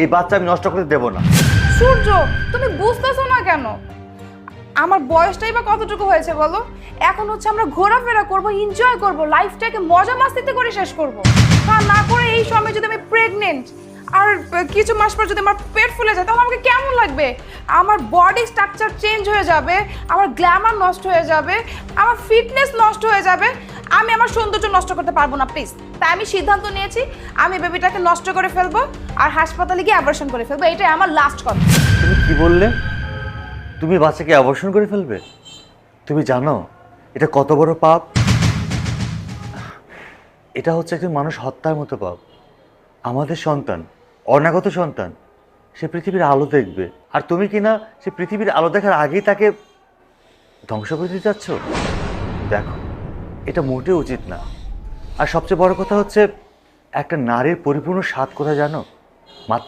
এই বাচ্চা আমি নষ্ট করতে দেব না। সূর্য, তুমি বুঝতেছো না কেন? আমার বয়সটাই বা কতটুকু হয়েছে বলো? এখন হচ্ছে আমরা ঘোরাফেরা করব, এনজয় করব, লাইফটাকে মজা মাস্তিতে করে শেষ করব। তা না করে এই সময় যদি আমি প্রেগনেন্ট আর কিছু মাস পর যদি আমার পেট ফুলে যায় তাহলে আমাকে কেমন লাগবে? আমার বডি স্ট্রাকচার চেঞ্জ হয়ে যাবে, আমার গ্ল্যামার নষ্ট হয়ে যাবে, আমার ফিটনেস নষ্ট হয়ে যাবে। আমি আমার সৌন্দর্য নষ্ট করতে পারবো না প্লিজ। তাই আমি সিদ্ধান্ত নিয়েছি আমি বেবিটাকে নষ্ট করে ফেলবো আর হাসপাতালে গিয়ে অ্যাবর্শন করে ফেলবো। এটাই আমার লাস্ট কথা। তুমি কি বললে? তুমি বাচ্চাকে অ্যাবর্শন করে ফেলবে? তুমি জানো এটা কত বড় পাপ? এটা হচ্ছে একজন মানুষ হত্যার মতো পাপ। আমাদের সন্তান, অনাগত সন্তান, সে পৃথিবীর আলো দেখবে, আর তুমি কি না সে পৃথিবীর আলো দেখার আগেই তাকে ধ্বংস করে দিতে চাচ্ছ? দেখো, এটা মোটেও উচিত না। আর সবচেয়ে বড় কথা হচ্ছে, একটা নারীর পরিপূর্ণ স্বাদ কোথায় জানো?